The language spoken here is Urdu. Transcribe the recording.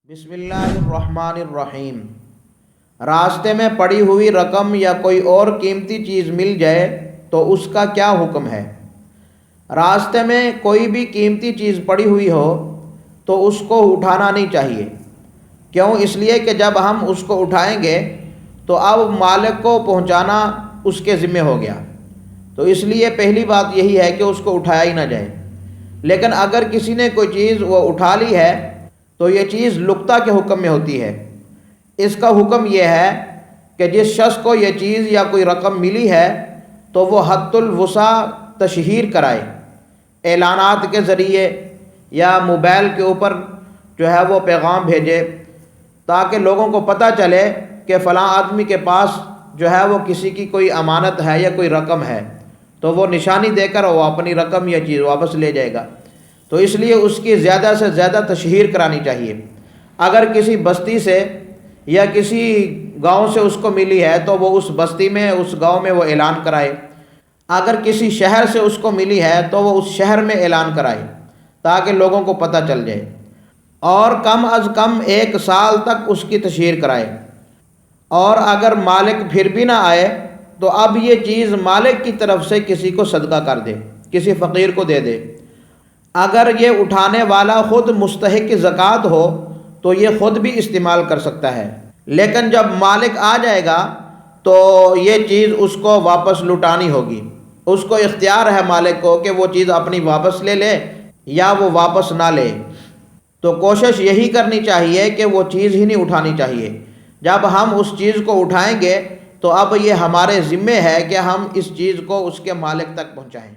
بسم اللہ الرحمن الرحیم۔ راستے میں پڑی ہوئی رقم یا کوئی اور قیمتی چیز مل جائے تو اس کا کیا حکم ہے؟ راستے میں کوئی بھی قیمتی چیز پڑی ہوئی ہو تو اس کو اٹھانا نہیں چاہیے۔ کیوں؟ اس لیے کہ جب ہم اس کو اٹھائیں گے تو اب مالک کو پہنچانا اس کے ذمہ ہو گیا، تو اس لیے پہلی بات یہی ہے کہ اس کو اٹھایا ہی نہ جائے۔ لیکن اگر کسی نے کوئی چیز وہ اٹھا لی ہے تو یہ چیز لقطہ کے حکم میں ہوتی ہے۔ اس کا حکم یہ ہے کہ جس شخص کو یہ چیز یا کوئی رقم ملی ہے تو وہ حد الوسع تشہیر کرائے، اعلانات کے ذریعے یا موبائل کے اوپر جو ہے وہ پیغام بھیجے تاکہ لوگوں کو پتہ چلے کہ فلاں آدمی کے پاس جو ہے وہ کسی کی کوئی امانت ہے یا کوئی رقم ہے، تو وہ نشانی دے کر وہ اپنی رقم یا چیز واپس لے جائے گا۔ تو اس لیے اس کی زیادہ سے زیادہ تشہیر کرانی چاہیے۔ اگر کسی بستی سے یا کسی گاؤں سے اس کو ملی ہے تو وہ اس بستی میں اس گاؤں میں وہ اعلان کرائے۔ اگر کسی شہر سے اس کو ملی ہے تو وہ اس شہر میں اعلان کرائے تاکہ لوگوں کو پتہ چل جائے، اور کم از کم 1 سال تک اس کی تشہیر کرائے۔ اور اگر مالک پھر بھی نہ آئے تو اب یہ چیز مالک کی طرف سے کسی کو صدقہ کر دے، کسی فقیر کو دے دے۔ اگر یہ اٹھانے والا خود مستحق زکوٰۃ ہو تو یہ خود بھی استعمال کر سکتا ہے، لیکن جب مالک آ جائے گا تو یہ چیز اس کو واپس لٹانی ہوگی۔ اس کو اختیار ہے مالک کو کہ وہ چیز اپنی واپس لے لے یا وہ واپس نہ لے۔ تو کوشش یہی کرنی چاہیے کہ وہ چیز ہی نہیں اٹھانی چاہیے۔ جب ہم اس چیز کو اٹھائیں گے تو اب یہ ہمارے ذمے ہے کہ ہم اس چیز کو اس کے مالک تک پہنچائیں۔